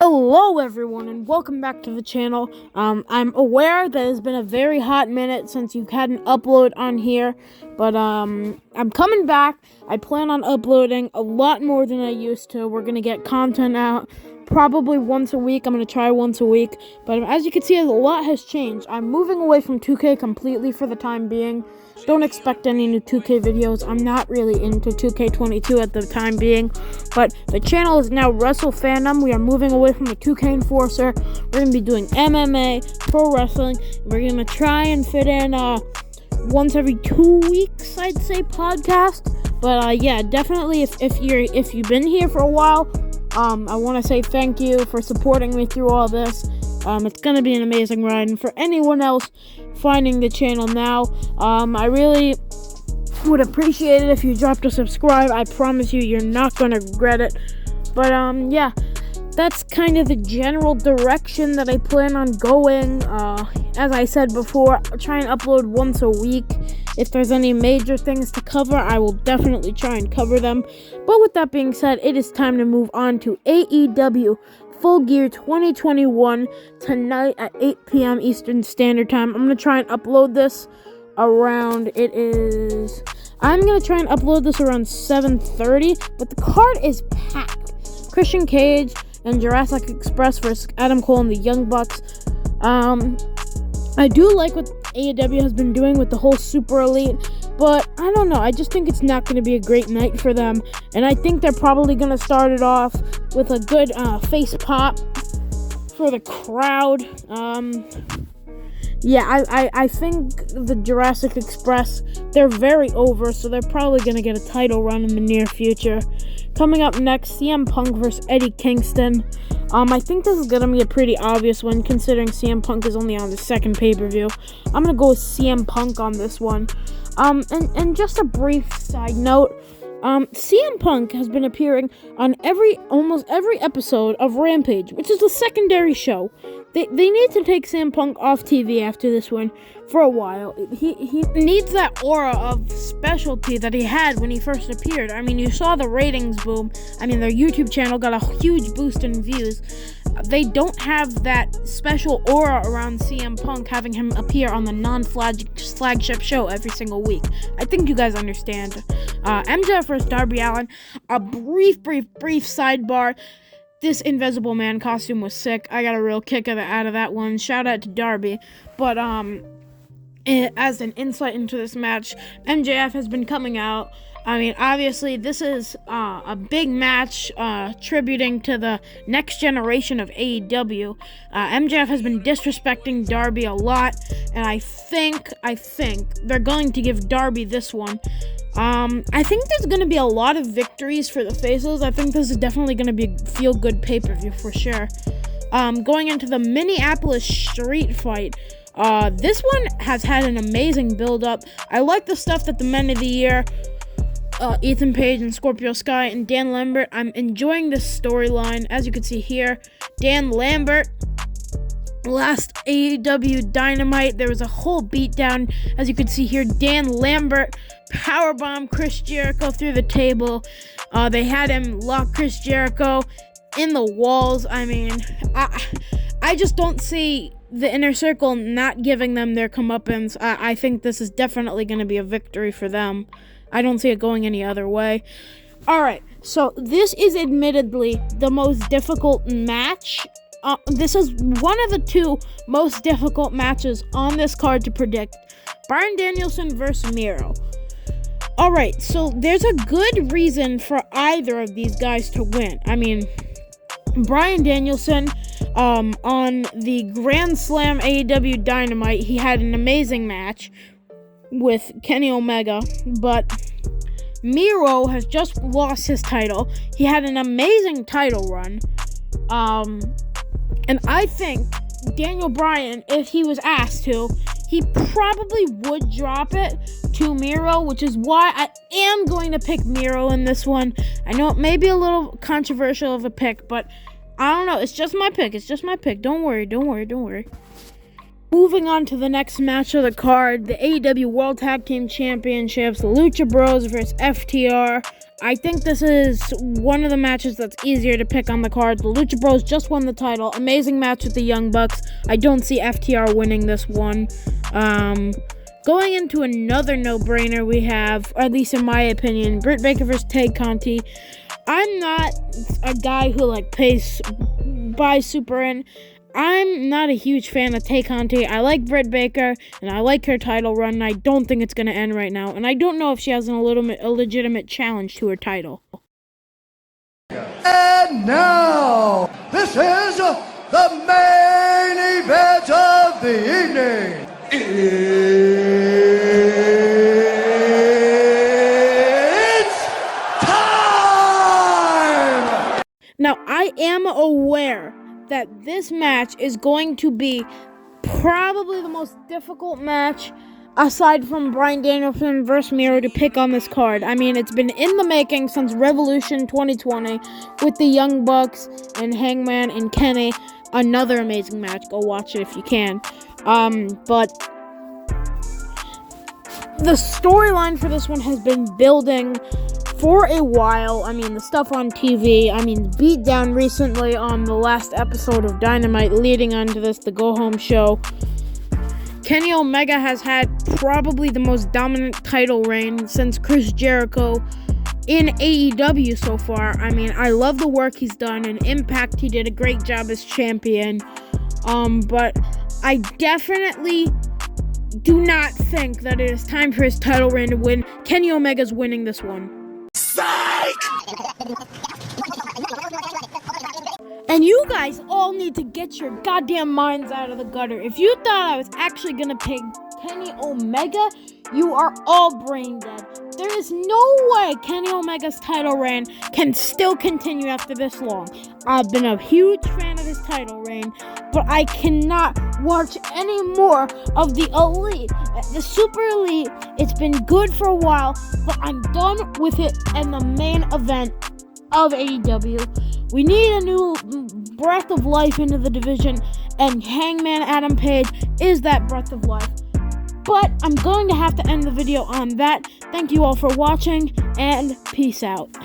Hello everyone and welcome back to the channel. I'm aware that it's been a very hot minute since you've had an upload on here, but I'm coming back. I plan on uploading a lot more than I used to. We're gonna get content out probably once a week. I'm gonna try once a week, but as you can see, a lot has changed. I'm moving away from 2K completely for the time being. Don't expect any new 2K videos. I'm not really into 2K22 at the time being, but the channel is now Wrestle Fandom. We are moving away from the 2K Enforcer. We're going to be doing MMA, pro wrestling, and we're going to try and fit in once every 2 weeks, I'd say, podcast. But yeah, definitely if you've been here for a while, I want to say thank you for supporting me through all this. It's going to be an amazing ride, and for anyone else finding the channel now, I really would appreciate it if you dropped a subscribe. I promise you're not going to regret it. But yeah, that's kind of the general direction that I plan on going. As I said before, I'll try and upload once a week. If there's any major things to cover, I will definitely try and cover them. But with that being said, it is time to move on to AEW Full Gear 2021 tonight at 8 p.m. Eastern Standard Time. I'm going to try and upload this around, I'm going to try and upload this around 7:30, but the card is packed. Christian Cage and Jurassic Express versus Adam Cole and the Young Bucks. I do like what AEW has been doing with the whole Super Elite, but I don't know. I just think it's not going to be a great night for them, and I think they're probably going to start it off with a good face pop for the crowd. Yeah, I think the Jurassic Express, they're very over, so they're probably going to get a title run in the near future. Coming up next, CM Punk versus Eddie Kingston. I think this is going to be a pretty obvious one, considering CM Punk is only on the second pay-per-view. I'm going to go with CM Punk on this one. And just a brief side note, CM Punk has been appearing on almost every episode of Rampage, which is the secondary show. They need to take CM Punk off TV after this one for a while. He needs that aura of specialty that he had when he first appeared. I mean, you saw the ratings boom. I mean, their YouTube channel got a huge boost in views. They don't have that special aura around CM Punk having him appear on the non-flagship show every single week. I think you guys understand. MJF versus Darby Allin. A brief sidebar. This Invisible Man costume was sick. I got a real kick out of that one. Shout out to Darby. But as an insight into this match, MJF has been coming out. I mean, obviously, this is a big match tributing to the next generation of AEW. MJF has been disrespecting Darby a lot, and I think they're going to give Darby this one. I think there's going to be a lot of victories for the faces. I think this is definitely going to be a feel-good pay-per-view for sure. Going into the Minneapolis street fight. This one has had an amazing build-up. I like the stuff that the Men of the Year, Ethan Page and Scorpio Sky and Dan Lambert. I'm enjoying this storyline. As you can see here, Dan Lambert, last AEW Dynamite, there was a whole beatdown. As you can see here, Dan Lambert powerbomb Chris Jericho through the table. They had him lock Chris Jericho in the walls. I mean, I just don't see the Inner Circle not giving them their comeuppance. I think this is definitely going to be a victory for them. I don't see it going any other way. Alright, so this is admittedly the most difficult match. This is one of the two most difficult matches on this card to predict. Byron Danielson versus Miro. Alright, so there's a good reason for either of these guys to win. I mean, Bryan Danielson, on the Grand Slam AEW Dynamite, he had an amazing match with Kenny Omega, but Miro has just lost his title. He had an amazing title run, and I think Daniel Bryan, if he was asked to, he probably would drop it to Miro, which is why I am going to pick Miro in this one. I know it may be a little controversial of a pick, but I don't know. It's just my pick. Don't worry. Moving on to the next match of the card, the AEW World Tag Team Championships, Lucha Bros versus FTR. I think this is one of the matches that's easier to pick on the card. The Lucha Bros just won the title. Amazing match with the Young Bucks. I don't see FTR winning this one. Going into another no-brainer we have, or at least in my opinion, Britt Baker versus Ted Conte. I'm not a guy who buys super in. I'm not a huge fan of Ted Conte. I like Britt Baker, and I like her title run, and I don't think it's going to end right now. And I don't know if she has a legitimate challenge to her title. And now, this is the main event of the evening. It's time! Now, I am aware that this match is going to be probably the most difficult match aside from Bryan Danielson versus Miro to pick on this card. I mean, it's been in the making since Revolution 2020 with the Young Bucks and Hangman and Kenny. Another amazing match. Go watch it if you can. But the storyline for this one has been building for a while. I mean, the stuff on TV, beatdown recently on the last episode of Dynamite leading onto this, the go-home show. Kenny Omega has had probably the most dominant title reign since Chris Jericho in AEW so far. I mean, I love the work he's done. In Impact, he did a great job as champion. But I definitely do not think that it is time for his title reign to win. Kenny Omega's winning this one. And you guys all need to get your goddamn minds out of the gutter. If you thought I was actually gonna pick Kenny Omega, you are all brain dead. There is no way Kenny Omega's title reign can still continue after this long. I've been a huge fan of his title reign, but I cannot watch any more of the Elite. The Super Elite, it's been good for a while, but I'm done with it and the main event of AEW. We need a new breath of life into the division, and Hangman Adam Page is that breath of life. But I'm going to have to end the video on that. Thank you all for watching, and peace out.